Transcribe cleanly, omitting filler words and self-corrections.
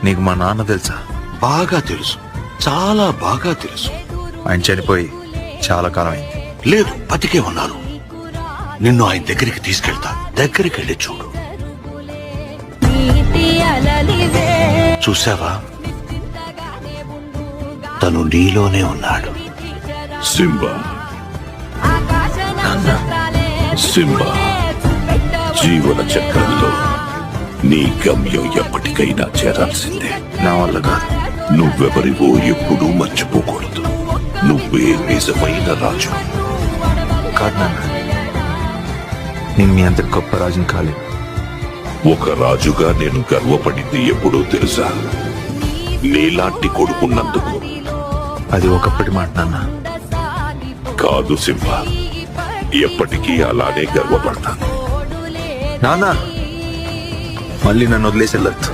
నీకు మా నాన్న తెలుసా? బాగా తెలుసు, చాలా బాగా తెలుసు. ఆయన చనిపోయి చాలా కాలం అయింది. లేదు, బతికే ఉన్నారు. నిన్ను ఆయన దగ్గరికి తీసుకెళ్తా. దగ్గరికి వెళ్ళి చూడు. చూసావా, తను నీలోనే ఉన్నాడు. సింబా, సింబా, జీవన చక్రంలో నీ గమ్యం ఎప్పటికైనా చేరాల్సిందే. నా వల్ల కాదు. నువ్వెవరివో ఎప్పుడూ మర్చిపోకూడదు. నువ్వే నిజమైన రాజు. కాదు నాన్న, నేను మీ అంత గొప్ప రాజుని కాలేదు. ఒక రాజుగా నేను గర్వపడింది ఎప్పుడో తెలుసా? నీలాంటి కొడుకున్నందుకు. అది ఒకప్పటి మాట నాన్న. కాదు సింబా, ఎప్పటికీ అలానే గర్వపడతాను. నాన్న, మళ్ళీ నన్ను వదిలేసి వెళ్ళొద్దు.